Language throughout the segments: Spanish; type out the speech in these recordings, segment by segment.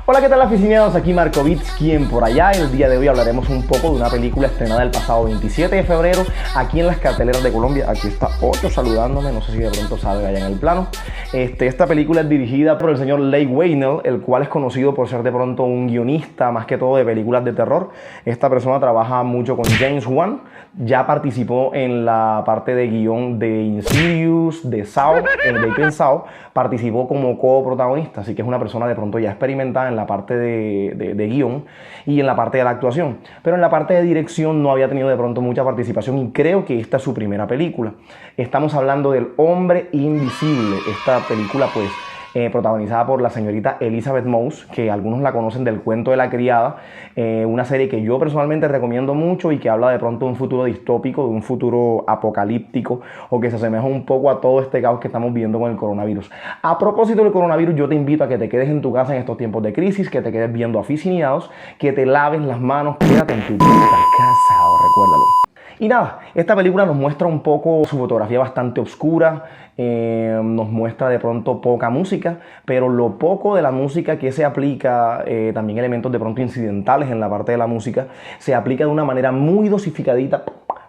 Hola, ¿qué tal aficionados? Aquí Markovitz, quien por allá. El día de hoy hablaremos un poco de una película estrenada el pasado 27 de febrero aquí en las carteleras de Colombia. Aquí está Ocho saludándome, no sé si de pronto sabe allá en el plano. Esta película es dirigida por el señor Leigh Whannell, el cual es conocido por ser de pronto un guionista más que todo de películas de terror. Esta persona trabaja mucho con James Wan, ya participó en la parte de guión de Insidious, de Saw, de Saw, participó como coprotagonista, así que es una persona de pronto ya experimentada en la parte de guión y en la parte de la actuación, pero en la parte de dirección no había tenido de pronto mucha participación y creo que esta es su primera película. Estamos hablando del Hombre Invisible, esta película pues protagonizada por la señorita Elizabeth Moss, que algunos la conocen del Cuento de la Criada, una serie que yo personalmente recomiendo mucho y que habla de pronto de un futuro distópico, de un futuro apocalíptico o que se asemeja un poco a todo este caos que estamos viviendo con el coronavirus. A propósito del coronavirus, yo te invito a que te quedes en tu casa en estos tiempos de crisis, que te quedes viendo Aficionados, que te laves las manos, quédate en tu casa, recuérdalo. Y nada, esta película nos muestra un poco su fotografía bastante oscura, nos muestra de pronto poca música, pero lo poco de la música que se aplica, también elementos de pronto incidentales en la parte de la música, se aplica de una manera muy dosificadita,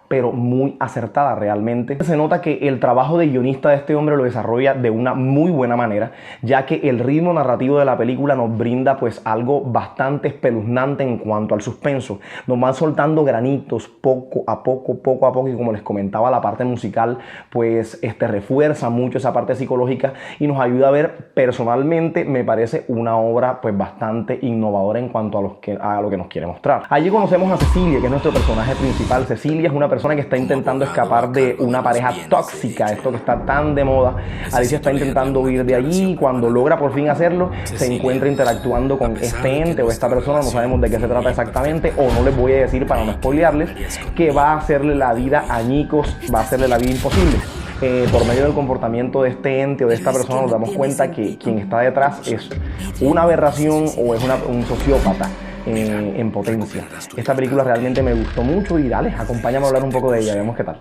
pero muy acertada realmente. Se nota que el trabajo de guionista de este hombre lo desarrolla de una muy buena manera, ya que el ritmo narrativo de la película nos brinda pues algo bastante espeluznante en cuanto al suspenso. Nos van soltando granitos poco a poco, y como les comentaba, la parte musical pues refuerza mucho esa parte psicológica y nos ayuda a ver. Personalmente me parece una obra pues bastante innovadora en cuanto a lo que nos quiere mostrar. Allí conocemos a Cecilia, que es nuestro personaje principal. Cecilia es una persona que está intentando escapar de una pareja tóxica, esto que está tan de moda. Alicia está intentando huir de allí y cuando logra por fin hacerlo, se encuentra interactuando con este ente o esta persona, no sabemos de qué se trata exactamente, o no les voy a decir para no spoilearles, que va a hacerle la vida añicos, va a hacerle la vida imposible. Por medio del comportamiento de este ente o de esta persona nos damos cuenta que quien está detrás es una aberración o es un sociópata en potencia. Esta película realmente me gustó mucho y dale, acompáñame a hablar un poco de ella, vemos qué tal.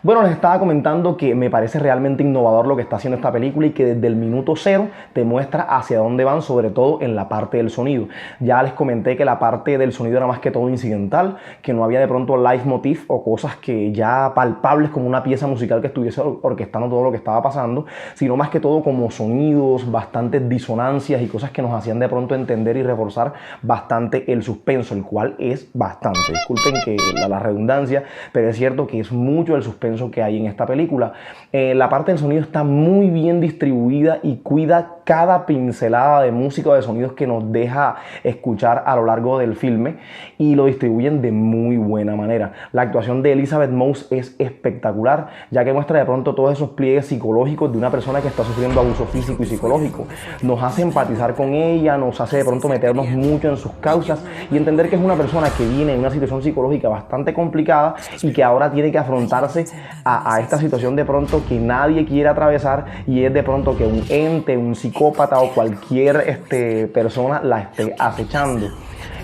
Bueno, les estaba comentando que me parece realmente innovador lo que está haciendo esta película y que desde el minuto cero te muestra hacia dónde van, sobre todo en la parte del sonido. Ya les comenté que la parte del sonido era más que todo incidental, que no había de pronto leitmotiv o cosas que ya palpables como una pieza musical que estuviese orquestando todo lo que estaba pasando, sino más que todo como sonidos, bastantes disonancias y cosas que nos hacían de pronto entender y reforzar bastante el suspenso, el cual es bastante. Disculpen que la redundancia, pero es cierto que es mucho el suspenso que hay en esta película. La parte del sonido está muy bien distribuida y cuida cada pincelada de música o de sonidos que nos deja escuchar a lo largo del filme y lo distribuyen de muy buena manera. La actuación de Elizabeth Moss es espectacular, ya que muestra de pronto todos esos pliegues psicológicos de una persona que está sufriendo abuso físico y psicológico. Nos hace empatizar con ella, nos hace de pronto meternos mucho en sus causas y entender que es una persona que viene en una situación psicológica bastante complicada y que ahora tiene que afrontarse a esta situación de pronto que nadie quiere atravesar, y es de pronto que un ente, un psicópata o cualquier persona la esté acechando.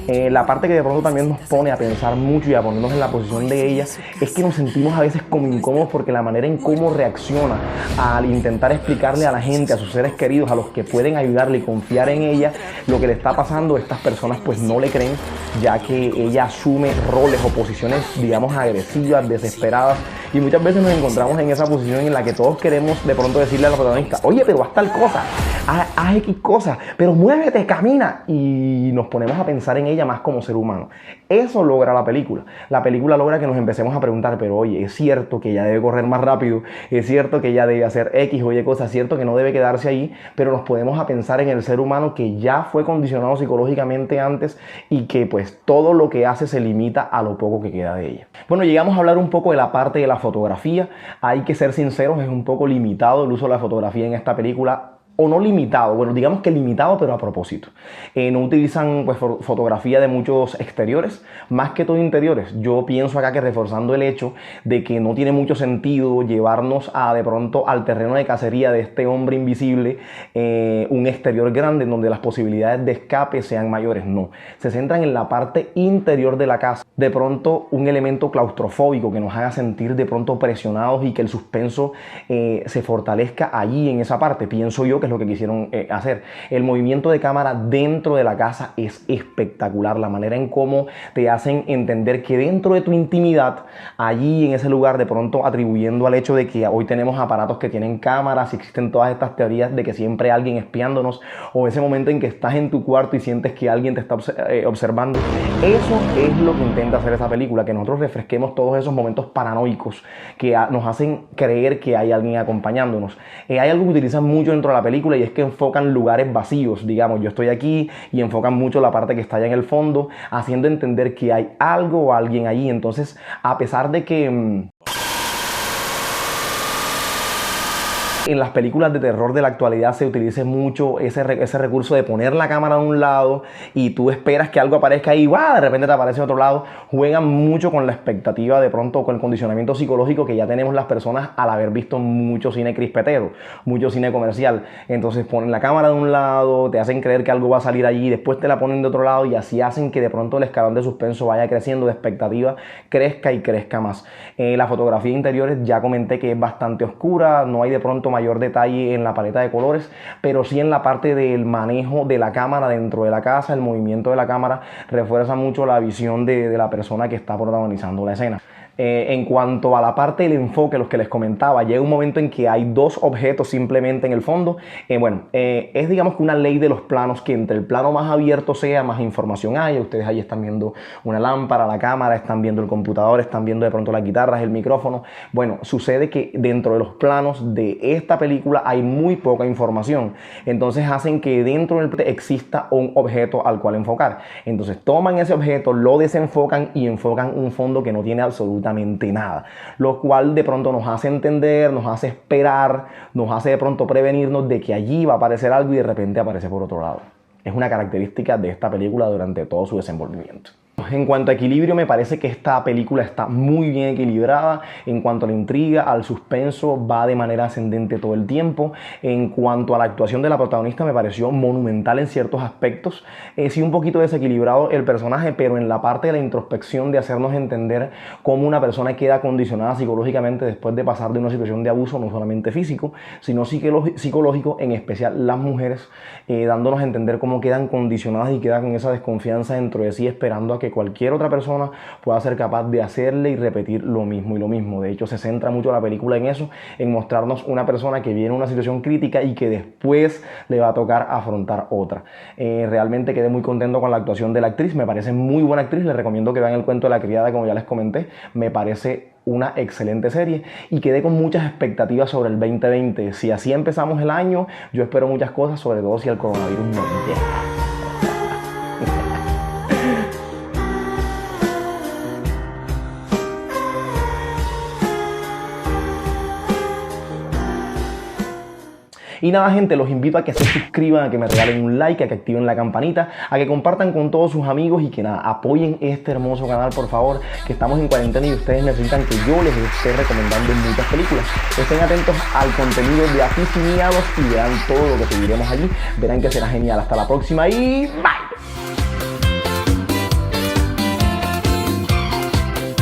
La parte que de pronto también nos pone a pensar mucho y a ponernos en la posición de ella es que nos sentimos a veces como incómodos porque la manera en cómo reacciona al intentar explicarle a la gente, a sus seres queridos, a los que pueden ayudarle y confiar en ella, lo que le está pasando, estas personas pues no le creen, ya que ella asume roles o posiciones, digamos, agresivas, desesperadas, y muchas veces nos encontramos en esa posición en la que todos queremos de pronto decirle a la protagonista: oye, pero haz tal cosa, haz X cosa, pero muévete, camina, y nos ponemos a pensar en ella más como ser humano. Eso logra la película. La película logra que nos empecemos a preguntar: pero oye, es cierto que ella debe correr más rápido, es cierto que ella debe hacer X o Y cosas, es cierto que no debe quedarse ahí, pero nos podemos a pensar en el ser humano que ya fue condicionado psicológicamente antes y que pues todo lo que hace se limita a lo poco que queda de ella. Bueno, llegamos a hablar un poco de la parte de la fotografía. Hay que ser sinceros, es un poco limitado el uso de la fotografía en esta película. o no limitado, bueno, digamos que limitado, pero a propósito. No utilizan pues, fotografía de muchos exteriores, más que todo interiores. Yo pienso acá que reforzando el hecho de que no tiene mucho sentido llevarnos de pronto al terreno de cacería de este hombre invisible, un exterior grande en donde las posibilidades de escape sean mayores. No, se centran en la parte interior de la casa. De pronto un elemento claustrofóbico que nos haga sentir de pronto presionados y que el suspenso se fortalezca allí en esa parte. Pienso yo que es lo que quisieron hacer. El movimiento de cámara dentro de la casa es espectacular. La manera en cómo te hacen entender que dentro de tu intimidad, allí en ese lugar, de pronto atribuyendo al hecho de que hoy tenemos aparatos que tienen cámaras y existen todas estas teorías de que siempre hay alguien espiándonos, o ese momento en que estás en tu cuarto y sientes que alguien te está observando. Eso es lo que intenta hacer esa película, que nosotros refresquemos todos esos momentos paranoicos que nos hacen creer que hay alguien acompañándonos. Hay algo que utilizan mucho dentro de la película y es que enfocan lugares vacíos. Digamos, yo estoy aquí y enfocan mucho la parte que está allá en el fondo, haciendo entender que hay algo o alguien allí. Entonces, a pesar de que en las películas de terror de la actualidad se utiliza mucho ese recurso de poner la cámara a un lado y tú esperas que algo aparezca ahí y de repente te aparece en otro lado. Juegan mucho con la expectativa, de pronto con el condicionamiento psicológico que ya tenemos las personas al haber visto mucho cine crispetero, mucho cine comercial. Entonces ponen la cámara de un lado, te hacen creer que algo va a salir allí, después te la ponen de otro lado y así hacen que de pronto el escalón de suspenso vaya creciendo, de expectativa crezca y crezca más. La fotografía de interiores ya comenté que es bastante oscura, no hay de pronto mayor detalle en la paleta de colores, pero sí en la parte del manejo de la cámara dentro de la casa. El movimiento de la cámara refuerza mucho la visión de la persona que está protagonizando la escena. En cuanto a la parte del enfoque, los que les comentaba, llega un momento en que hay dos objetos simplemente en el fondo. Es digamos que una ley de los planos, que entre el plano más abierto sea, más información haya. Ustedes ahí están viendo una lámpara, la cámara, están viendo el computador, están viendo de pronto las guitarras, el micrófono. Bueno, sucede que dentro de los planos de esta película hay muy poca información. Entonces hacen que dentro del exista un objeto al cual enfocar. Entonces toman ese objeto, lo desenfocan y enfocan un fondo que no tiene absolutamente nada, lo cual de pronto nos hace entender, nos hace esperar, nos hace de pronto prevenirnos de que allí va a aparecer algo y de repente aparece por otro lado. Es una característica de esta película durante todo su desenvolvimiento. En cuanto a equilibrio, me parece que esta película está muy bien equilibrada. En cuanto a la intriga, al suspenso, va de manera ascendente todo el tiempo. En cuanto a la actuación de la protagonista, me pareció monumental en ciertos aspectos. Sí, un poquito desequilibrado el personaje, pero en la parte de la introspección, de hacernos entender cómo una persona queda condicionada psicológicamente después de pasar de una situación de abuso, no solamente físico, sino psicológico, en especial las mujeres, dándonos a entender cómo quedan condicionadas y quedan con esa desconfianza dentro de sí, esperando a que cualquier otra persona pueda ser capaz de hacerle y repetir lo mismo y lo mismo. De hecho, se centra mucho la película en eso, en mostrarnos una persona que viene en una situación crítica y que después le va a tocar afrontar otra. Realmente quedé muy contento con la actuación de la actriz, me parece muy buena actriz. Les recomiendo que vean El cuento de la criada, como ya les comenté. Me parece una excelente serie y quedé con muchas expectativas sobre el 2020. Si así empezamos el año, yo espero muchas cosas, sobre todo si el coronavirus no llega. Y nada, gente, los invito a que se suscriban, a que me regalen un like, a que activen la campanita, a que compartan con todos sus amigos y que nada, apoyen este hermoso canal, por favor, que estamos en cuarentena y ustedes necesitan que yo les esté recomendando muchas películas. Estén atentos al contenido de Aficionados y verán todo lo que subiremos allí. Verán que será genial. Hasta la próxima y bye.